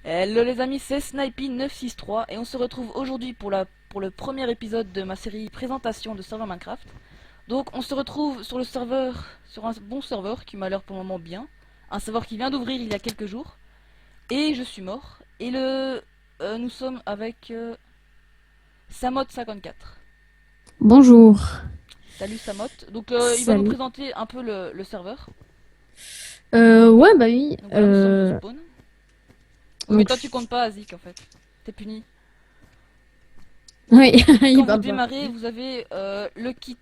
Hello les amis, c'est Snipey963 et on se retrouve aujourd'hui pour le premier épisode de ma série présentation de serveur Minecraft. Donc on se retrouve sur le serveur, sur un bon serveur qui m'a l'air pour le moment bien. Un serveur qui vient d'ouvrir il y a quelques jours. Et je suis mort. Et nous sommes avec Samot54. Bonjour. Salut Samot. Donc il va nous Salut. présenter un peu le serveur. Ouais, bah oui. Donc voilà, nous sommes au spawn. Oui mais Donc, toi tu comptes pas Azik en fait. T'es puni. oui, Donc il quand vous parle pas. démarrez, vous avez le kit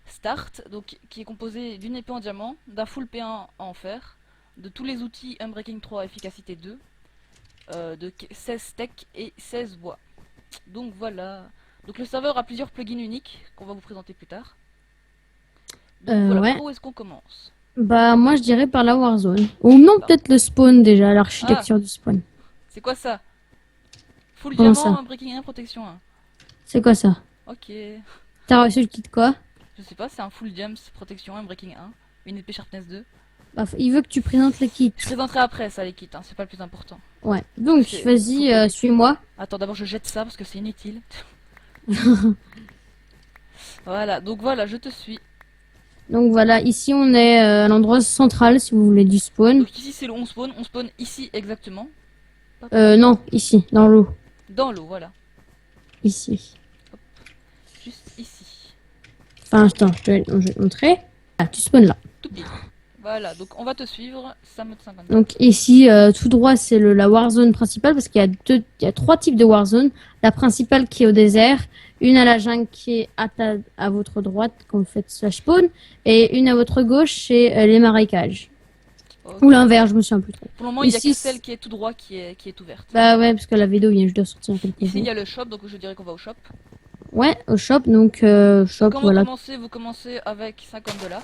Start, donc qui est composé d'une épée en diamant, d'un full P1 en fer, de tous les outils Unbreaking 3 efficacité 2, de 16 steaks et 16 bois. Donc voilà. Donc le serveur a plusieurs plugins uniques qu'on va vous présenter plus tard. Donc voilà, Ouais. par où est-ce qu'on commence? Bah, moi, je dirais par la Warzone. Ou non, Bah, peut-être le spawn déjà, ah, l'architecture du spawn. c'est quoi ça? Full Comment diamant, ça? Unbreaking 1, protection 1. C'est quoi ça? Ok. T'as reçu le kit quoi? Je sais pas, c'est un full gems, protection 1, Unbreaking 1, une épée sharpness 2. Bah, il veut que tu présentes le kit. Je présenterai après ça les kits, hein, c'est pas le plus important. Ouais. Parce que Donc, c'est. Faut vas-y, pas oublier. suis-moi. Attends, d'abord je jette ça parce que c'est inutile. Voilà, donc voilà, je te suis. Donc, voilà, ici, on est à l'endroit central, si vous voulez, du spawn. Donc ici c'est le on spawn ici exactement. Hop, Non, ici, dans l'eau. dans l'eau, voilà. Ici. Hop, juste ici. Enfin, attends, je vais te montrer. Ah, tu spawns là. Tout pile. Voilà, donc on va te suivre, Donc Samot54. ici, tout droit, c'est la Warzone principale parce qu'il y a il y a trois types de Warzone. La principale qui est au désert, une à la jungle qui est à votre droite quand vous faites slash spawn, et une à votre gauche, c'est les marécages. Ou Ok. l'inverse, je me souviens plus trop. Pour le moment, il n'y a que Ici, celle qui est tout droit qui est ouverte. bah ouais, parce que la vidéo vient juste de sortir il y a quelques Ici il y jours. a le shop, donc je dirais qu'on va au shop. Ouais, au shop, donc Donc shop, comment voilà. commencer? Vous commencez avec 50 $.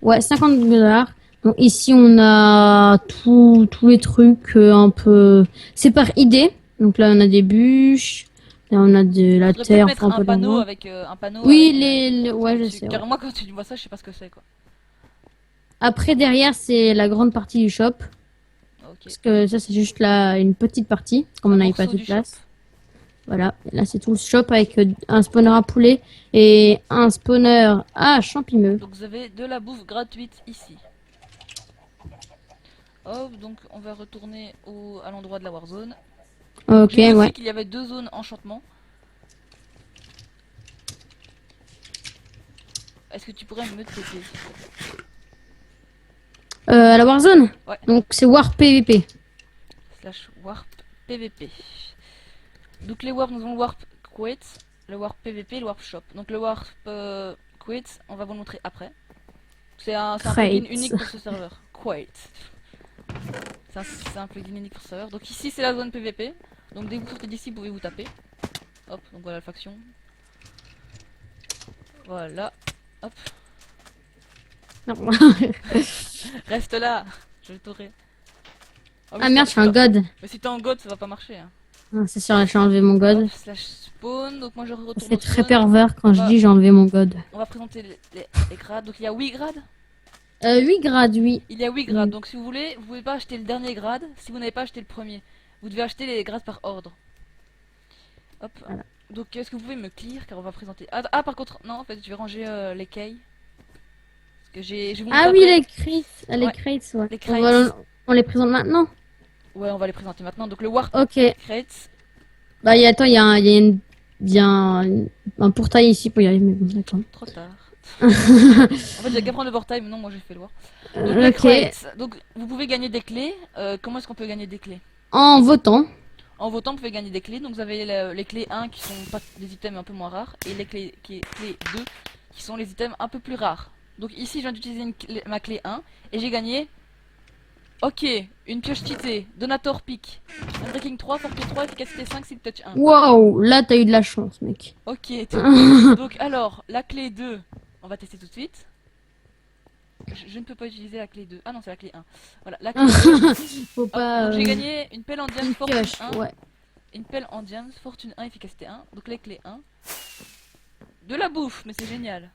Ouais, 50 $. Donc ici, on a tous les trucs un peu. C'est par idée. Donc là, on a des bûches. Là, on a de la Faudrait peut-être terre, enfin mettre un peu d'argent. un panneau Oui, avec ouais, je au-dessus. sais, ouais. Car moi quand tu vois ça, je sais pas ce que c'est quoi. Après, derrière, c'est la grande partie du shop. Ok. Parce que ça, c'est juste là une petite partie, comme on Un n'avait pas morceau assez de du shop. place. Voilà. Et là, c'est tout le shop avec un spawner à poulet et un spawner à champimeux. Donc vous avez de la bouffe gratuite ici. Hop, donc on va retourner à l'endroit de la Warzone. Donc Ok, j'ai vu aussi ouais. qu'il y avait deux zones enchantement. Est-ce que tu pourrais me t'aider? À la Warzone. Ouais. Donc, c'est War PVP. Slash warp PVP. Donc les warp, nous avons le warp quit, le warp PVP et le warp shop. Donc le warp quit, on va vous le montrer après. C'est un plugin Crate. unique pour ce serveur. Quit. C'est un plugin unique pour ce serveur. Donc ici c'est la zone PVP. Donc dès que vous sortez d'ici, vous pouvez vous taper. Hop, donc voilà la faction. Voilà. Hop. Non. Reste là. Je vais t'aurai. Oh, Ah merde, je suis un god. mais si t'es en god, ça va pas marcher. Hein. Ah, c'est sûr, j'ai enlevé mon Hop, god. slash spawn. Donc moi je Ça retourne fait au très spawn. pervers On quand je va, dis j'ai enlevé mon god. on va présenter les grades. Donc il y a 8 grades. 8 grades, oui. Il y a 8 grades. Mm. Donc si vous voulez, vous pouvez pas acheter le dernier grade si vous n'avez pas acheté le premier. Vous devez acheter les grades par ordre. Hop. Voilà. Donc est-ce que vous pouvez me clear car on va présenter. Ah, par contre, non, en fait je vais ranger les cailles. Parce que je vais vous montrer Ah oui, après. les crates. Les Ouais, crates, ouais. les crates. On les présente maintenant. Ouais, on va les présenter maintenant. Donc le warp Ok. crate. Bah, attends, il y a un portail ici pour y aller, mais bon, d'accord. Trop tard. En fait, j'ai qu'à prendre le portail, mais non, moi j'ai fait le warp. Donc les Ok. crates. Donc vous pouvez gagner des clés. Comment est-ce qu'on peut gagner des clés? En votant. En votant, vous pouvez gagner des clés. Donc vous avez les clés 1 qui sont pas des items un peu moins rares. Et les clés 2 qui sont les items un peu plus rares. Donc ici, je viens d'utiliser ma clé 1. Et j'ai gagné. Ok, une pioche cheatée. Donator Pick. Unbreaking 3, Forte 3, efficacité 5, Silk Touch 1. Waouh, là, t'as eu de la chance, mec. Ok, donc alors, la clé 2, on va tester tout de suite. Je ne peux pas utiliser la clé 2. Ah non, c'est la clé 1. Voilà, la clé 2. Faut Hop, pas. donc j'ai gagné une pelle en diams Une Fortune pioche, 1. ouais. Une pelle en diams Fortune 1, efficacité 1. Donc les clés 1. De la bouffe, mais c'est génial.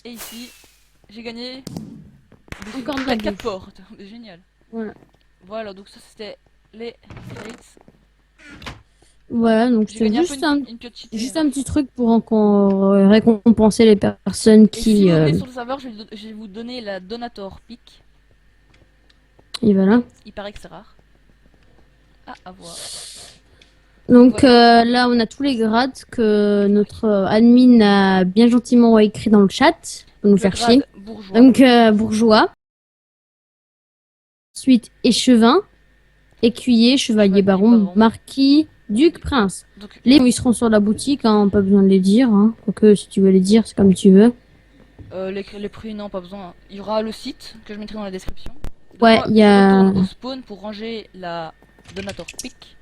Et ici, j'ai gagné Encore de la 4 bouffe. portes. C'est génial. Voilà. Voilà, donc ça c'était les crates. Voilà, donc J'ai c'est gagné un peu juste un, une piochité. juste un petit truc pour encore récompenser les personnes Et si qui... vous venez sur le serveur, je vais vous donner la Donator Pick. et voilà. Il paraît que c'est rare. Ah, à voir. Donc Voilà. là, on a tous les grades que notre admin a bien gentiment écrit dans le chat pour nous Le faire chier. grade bourgeois. Donc bourgeois, ensuite échevin, écuyer, chevalier, Chevalier, baron, baron. marquis, duc, prince. Donc, Les ils seront sur la boutique, hein, pas besoin de les dire. Hein. Quoique si tu veux les dire, c'est comme tu veux. les prix, non, pas besoin. Il y aura le site que je mettrai dans la description. Donc Ouais, moi, il y je a... retourne au spawn pour ranger la Donator Pick.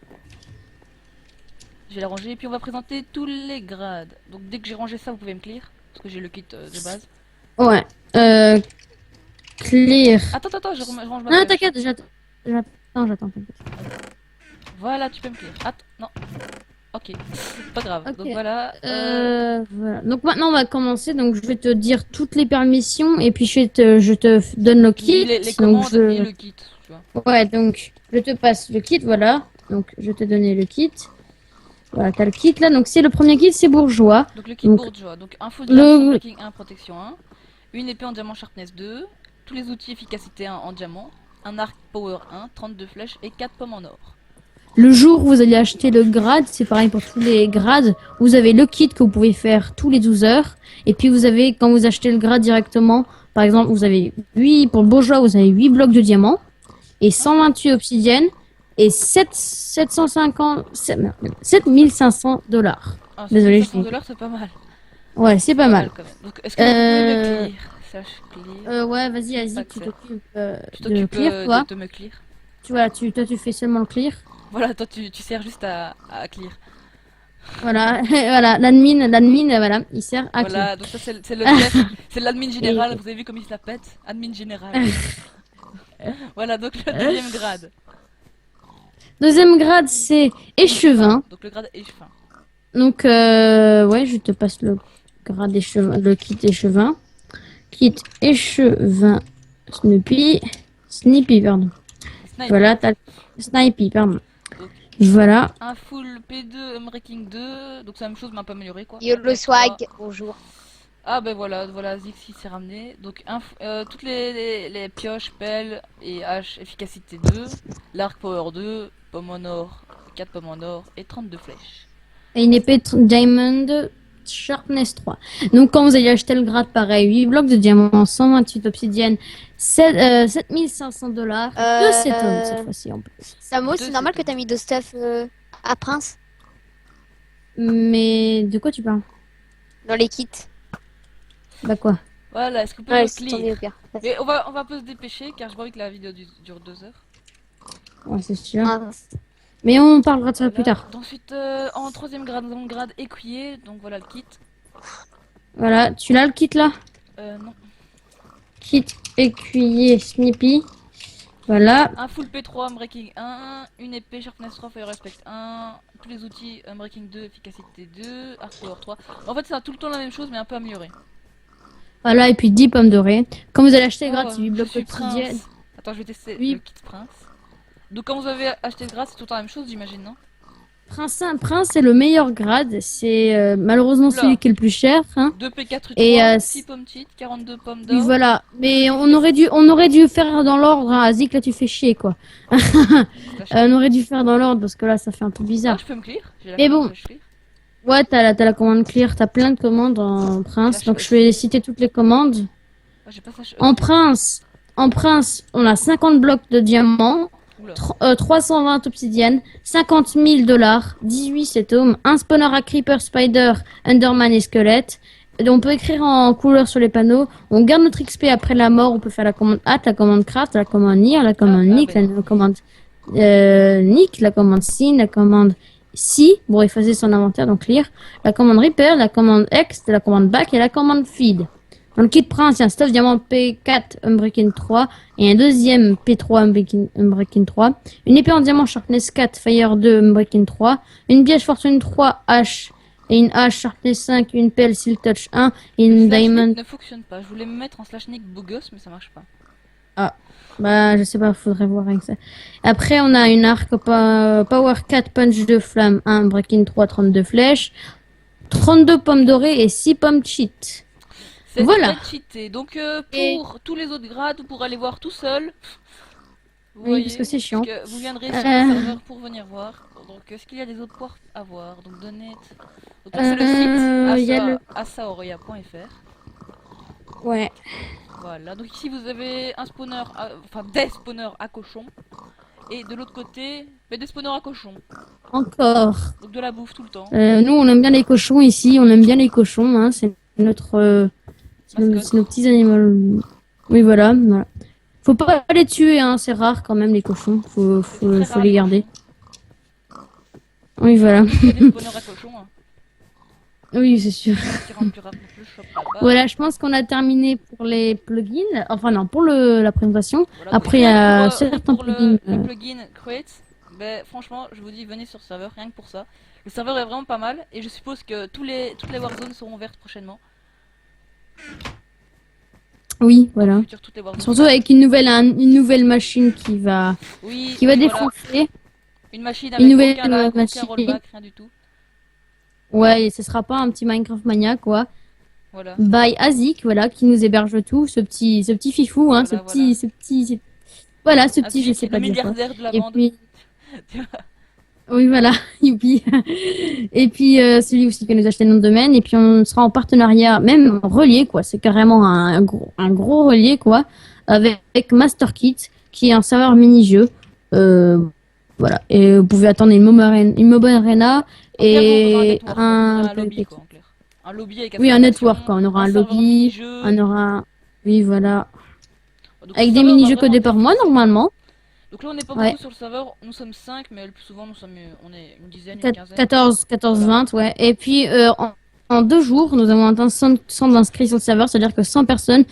Je vais la ranger et puis on va présenter tous les grades. Donc dès que j'ai rangé ça, vous pouvez me clear. Parce que j'ai le kit de base. Ouais. Clear. Attends, je range ma Non, pioche. t'inquiète, j'attends, t'inquiète. Voilà, tu peux me clear. Attends, non. Ok, pas grave. Ok. Donc voilà. Voilà. Donc maintenant on va commencer. Donc je vais te dire toutes les permissions et puis je te donne le Tu kit. dis les Donc, commandes et le kit. Tu vois. Ouais, donc je te passe le kit, voilà. Donc je te donner le kit. Voilà, t'as le kit là. Donc c'est le premier kit, c'est bourgeois. Donc le kit Donc, bourgeois. Donc un full le- diamond breaking 1, protection 1. Une épée en diamant sharpness 2. Tous les outils efficacité 1 en diamant. Un arc power 1, 32 flèches et 4 pommes en or. Le jour où vous allez acheter le grade, c'est pareil pour tous les grades. Vous avez le kit que vous pouvez faire tous les 12 heures. Et puis vous avez, quand vous achetez le grade directement, par exemple, vous avez 8, pour le bourgeois, vous avez 8 blocs de diamants et 128 obsidiennes et 7500 dollars. Ah, Désolé, je 500 dis. dollars, c'est pas mal. Ouais, c'est pas mal. Quand même. Donc est-ce que vous pouvez me Euh, clear? Slash clear. ouais, vas-y, Pas tu accès. t'occupes Tu de t'occupes clear, toi. de me clear. Toi, tu fais seulement le clear. Voilà, toi tu sers juste à clear. Voilà, voilà, l'admin, voilà, il sert à clear. Voilà, donc ça c'est le chef, c'est l'admin général, Et vous avez vu comme il se la pète? Admin général. Voilà, donc le deuxième grade. deuxième grade, c'est échevin. Donc le grade échevin. Donc, ouais, je te passe le grade échevin, le kit échevin. Kit échevin Snippy, pardon. Snipe. Voilà, t'as Snipey, pardon. Donc, Voilà. un full P2 Unbreaking 2, donc c'est la même chose mais un peu amélioré quoi. Yo le swag, bonjour. Ah ben voilà, Zixi s'est ramené. Donc toutes les pioches, pelles et haches efficacité 2, l'arc power 2, pomme en or, 4 pommes en or et 32 flèches. Et une épée Diamond Sharpness 3. Donc, quand vous allez acheter le grade, pareil, 8 blocs de diamants, 128 obsidiennes, 7500 dollars, Euh, 2 cétones cette fois-ci en plus. Samo, Deux, c'est normal c'est que t'as mis de stuff à Prince Mais de quoi tu parles? dans les kits. Bah quoi? Voilà, est-ce que vous pouvez Ouais, me c'est tombé clear? au pire. Mais on va un peu se dépêcher car je vois que la vidéo dure 2 heures. Ouais, c'est sûr. Ah, Mais on parlera de ça Voilà. plus tard. Ensuite, en troisième grade, nous avons le grade écuyer, donc voilà le kit. Voilà, tu l'as le kit là? Non. Kit écuyer Snippy. Voilà. Un full P3 Unbreaking 1, une épée Sharpness 3, Fire Respect 1, tous les outils Unbreaking 2, Efficacité 2, Arc Power 3. En fait, c'est tout le temps la même chose mais un peu amélioré. Voilà, et puis 10 pommes dorées. Quand vous allez acheter le grade, c'est 8 je blocs suis quotidiennes. prince. Attends, je vais tester Oui. le kit prince. Donc quand vous avez acheté le grade, c'est tout le temps la même chose, j'imagine, non? Prince, c'est le meilleur grade. C'est malheureusement Oula. celui qui est le plus cher. Hein. 2 P4 Et, 3, 6 pommes cheat, 42 pommes Oui, d'or. voilà. Mais on aurait dû faire dans l'ordre. Hein. Zik, là, tu fais chier, quoi. On aurait dû faire dans l'ordre parce que là, ça fait un peu Ah, bizarre. je peux me clear. J'ai la Mais commande bon. que je clear. Ouais, t'as la commande clear. T'as plein de commandes en Prince. Slash Donc, je vais citer toutes les commandes. Ah, j'ai pas ça. En Prince, on a 50 blocs de diamants, Oula. 320 obsidiennes, 50 000 dollars, 18 cétomes, un spawner à Creeper, Spider, Enderman et Squelette. Et on peut écrire en couleur sur les panneaux. On garde notre XP après la mort. On peut faire la commande At, la commande Craft, la commande Nier, la commande Nick, ben. la commande Nick, la commande Sin, la commande Si. Bon, effacer son inventaire, donc lire. La commande Repair, la commande X, la commande Back et la commande Feed. Dans le kit Prince, il y a un stuff diamant P4 Unbreaking 3 et un deuxième P3 Unbreaking 3. Une épée en diamant Sharpness 4 Fire 2 Unbreaking 3. Une biège Fortune 3 H et une hache Sharpness 5, une pelle Silk Touch 1 et une Le slash Diamond. nick ne fonctionne pas. Je voulais me mettre en slash nick bogus, mais ça marche pas. Bah, je sais pas, faudrait voir avec ça. Après, on a une arc Power 4 Punch de flamme, 1 Breaking 3, 32 flèches, 32 pommes dorées et 6 pommes cheat. C'est Voilà. très cheaté. Donc Et pour tous les autres grades, vous pourrez aller voir tout seul. Vous oui, parce que voyez, c'est parce chiant. que vous viendrez sur le Euh, serveur pour venir voir. Donc est-ce qu'il y a des autres ports à voir? Donc donate. Donc là c'est le site il y a le... asaoria.fr. Ouais, Voilà. Donc ici vous avez un spawner, enfin des spawners à cochons. Et de l'autre côté, des spawners à cochons. encore. Donc de la bouffe tout le temps. Nous, on aime bien les cochons ici, on aime bien les cochons, hein, c'est notre... Mascotte. c'est nos petits animaux. Oui, voilà, voilà. Faut pas les tuer, hein, c'est rare quand même les cochons, C'est très faut rare les les garder. cochons. Oui, voilà. Surtout qu'il y a des spawners à cochons. Hein. Oui, c'est sûr. Qui rendent plus rapide le shop là-bas. Voilà, je pense qu'on a terminé pour les plugins. Enfin non, pour la présentation. Voilà, donc Après, il y rien a que pour, certains plugins. le plugin Create, franchement, je vous dis, venez sur le serveur, rien que pour ça. Le serveur est vraiment pas mal, et je suppose que toutes les Warzones seront ouvertes prochainement. Oui, Dans le voilà. futur, toutes les Warzones Surtout seront avec une nouvelle machine Oui, qui va oui, voilà. défoncer. Une machine Une avec nouvelle aucun lag, aucun machine. rollback, rien du tout. Ouais, et ce sera pas un petit Minecraft Mania, quoi. Voilà. By Azik, voilà, qui nous héberge tout. Ce petit fifou, hein, Voilà, voilà. voilà, ce petit, je Azik, sais le pas dire quoi. milliardaire de la Et bande. puis, oui, voilà, youpi. Et puis, celui aussi qui nous a acheté le nom de domaine. Et puis, on sera en partenariat, même relié, quoi. C'est carrément un gros relié, quoi. Avec MasterKit, qui est un serveur mini-jeu. Voilà. Et vous pouvez attendre une Mobile Arena En clair, vous aurez un et network, quoi. Vous aurez un lobby, PvP. quoi, en clair. Un lobby avec Oui, un association, network, quoi. On aura un serveur lobby, mini-jeu. on aura... Oui, voilà. Donc ce Avec des serveur va mini-jeux vraiment codés par mois, défoncer. normalement. Donc là on n'est pas Ouais. beaucoup sur le serveur, nous sommes 5 mais le plus souvent on est une dizaine, une quinzaine. 14, Voilà. 20, ouais. Et puis, en 2 jours, nous avons atteint 100 d'inscrits sur le serveur, c'est-à-dire que 100 personnes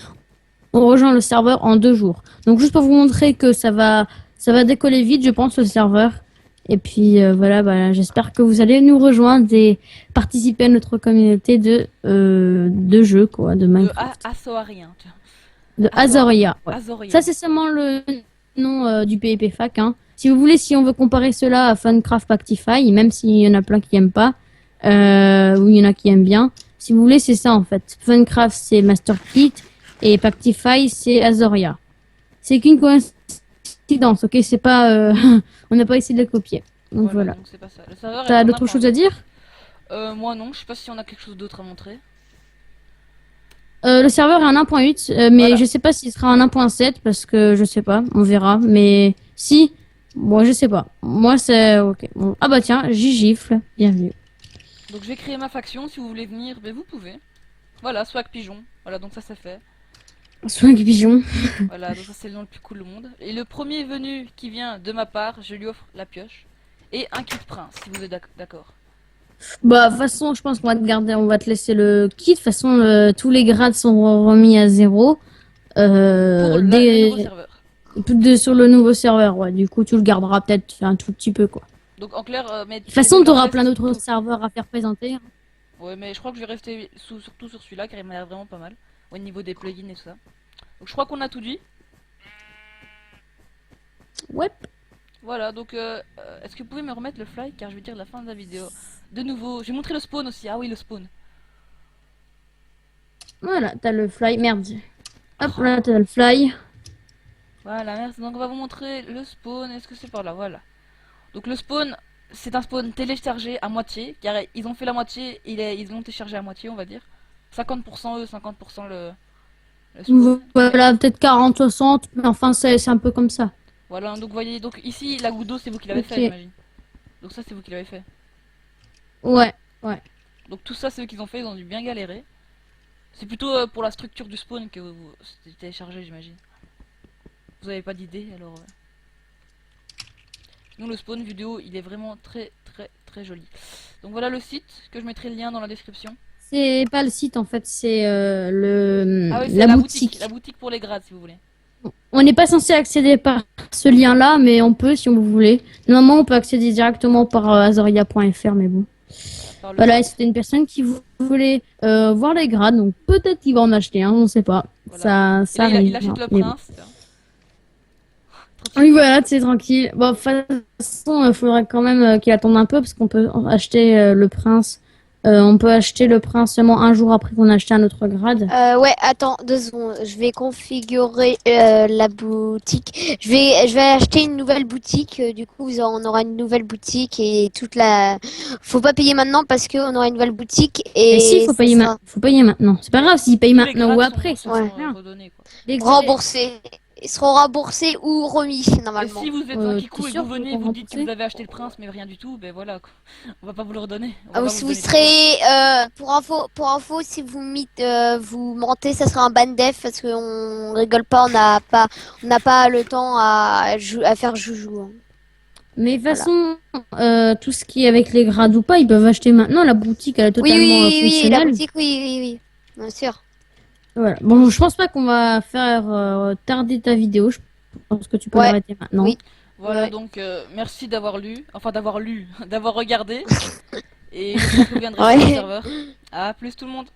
ont rejoint le serveur en 2 jours. Donc, juste pour vous montrer que ça va décoller vite, je pense, le serveur. Et puis, voilà, bah, j'espère que vous allez nous rejoindre et participer à notre communauté de jeux, quoi, de Minecraft. Asoarien, tiens. De Azoria, ouais. Azoria. Ça, c'est seulement le nom du PvP Fac. Hein. Si vous voulez, si on veut comparer cela à Funcraft Pactify, même s'il y en a plein qui aiment pas, ou il y en a qui aiment bien, si vous voulez, c'est ça en fait. Funcraft, c'est MasterKit, et Pactify, c'est Azoria. C'est qu'une coïncidence, ok? C'est pas, on n'a pas essayé de le copier. Donc voilà. Donc c'est pas ça. Le serveur T'as est en d'autres choses à 1.8. dire? Moi non, je sais pas si on a quelque chose d'autre à montrer. Le serveur est en 1.8, mais Voilà. je sais pas s'il sera en 1.7 parce que je sais pas, on verra. Mais si, moi je sais pas. Moi c'est ok. Bon. Ah bah tiens, j'y gifle, bienvenue. Donc je vais créer ma faction, si vous voulez venir, vous pouvez. Voilà, Swag Pigeon. Voilà, donc ça c'est fait. Swag pigeon. Voilà, donc ça c'est le nom le plus cool au monde. Et le premier venu qui vient de ma part, je lui offre la pioche. Et un kit prince, si vous êtes d'accord. Bah de toute façon, je pense qu'on va te garder, on va te laisser le kit. De toute façon, tous les grades sont remis à 0. Pour le nouveau serveur. Sur le nouveau serveur, ouais. Du coup, tu le garderas peut-être un tout petit peu, quoi. Donc en clair, mais De toute façon, t'auras plein d'autres serveurs à faire présenter. Ouais, mais je crois que je vais rester surtout sur celui-là car il m'a l'air vraiment pas mal. Au niveau des plugins et tout ça. Donc je crois qu'on a tout dit. Ouais. Voilà, donc est-ce que vous pouvez me remettre le fly car je vais dire la fin de la vidéo. De nouveau, je vais montrer le spawn aussi. Ah oui, le spawn. Voilà, t'as le fly. Merde. Hop là, t'as le fly. Voilà, merci. Donc on va vous montrer le spawn. Est-ce que c'est par là? Voilà. Donc le spawn, c'est un spawn téléchargé à moitié. Car ils ont fait la moitié, ils l'ont téléchargé à moitié, on va dire. 50% eux, 50% le spawn. Voilà, peut-être 40, 60, mais enfin, c'est un peu comme ça. Voilà, donc vous voyez, donc ici, la goutte d'eau, c'est vous qui l'avez fait, j'imagine. Donc ça, c'est vous qui l'avez fait. Ouais, ouais. Donc tout ça, c'est eux qui ont fait, ils ont dû bien galérer. C'est plutôt pour la structure du spawn que c'était téléchargé, j'imagine. Vous avez pas d'idée, alors... Sinon, le spawn vidéo, il est vraiment très, très, très joli. Donc voilà le site, que je mettrai le lien dans la description. C'est pas le site, en fait, c'est Ah oui, la c'est boutique. La boutique pour les grades, si vous voulez. On n'est pas censé accéder par ce lien-là, mais on peut si vous voulez. Normalement, on peut accéder directement par azoria.fr, mais bon. Voilà, et c'était une personne qui voulait voir les grades, donc peut-être qu'il va en acheter un, on sait pas. Voilà. Ça Et là, arrive. il achète le mais bon. prince. Oui, voilà, c'est tranquille. Bon, de toute façon, il faudrait quand même qu'il attende un peu parce qu'on peut acheter le prince. On peut acheter le prince seulement un jour après qu'on a acheté un autre grade. Ouais, attends 2 secondes. Je vais configurer la boutique. Je vais acheter une nouvelle boutique. Du coup, on aura une nouvelle boutique et toute la. Faut pas payer maintenant parce qu'on aura une nouvelle boutique Et si, et faut ça payer, sera faut payer maintenant. C'est pas grave s'il paye Tous les maintenant ou grades après. sont, Ça ouais. sert à rien. redonnés, quoi. Dès que remboursés. Ils seront remboursés ou remis Et normalement. si vous êtes un t'es kikou et que sûr vous qu'ils venez et vont vous dites que rembourser vous avez acheté le prince mais rien du tout, ben voilà quoi. On va pas vous le redonner. On va Ah, ou pas si vous vous le donner. serez pour info, si vous mentez, ça sera un ban def parce qu'on rigole pas, on n'a pas le temps à faire joujou, hein. Mais de toute Voilà. façon, tout ce qui est avec les grades ou pas, ils peuvent acheter maintenant. La boutique, elle est Oui, totalement oui, oui, oui, la fonctionnelle. boutique, oui, oui, oui, bien sûr. Voilà. Bon, je pense pas qu'on va faire tarder ta vidéo. Je pense que tu peux Ouais, l'arrêter maintenant. oui. Voilà Ouais. donc merci d'avoir lu, enfin d'avoir lu, d'avoir regardé. Et j'espère que vous viendrez sur le Ouais. serveur. À plus tout le monde.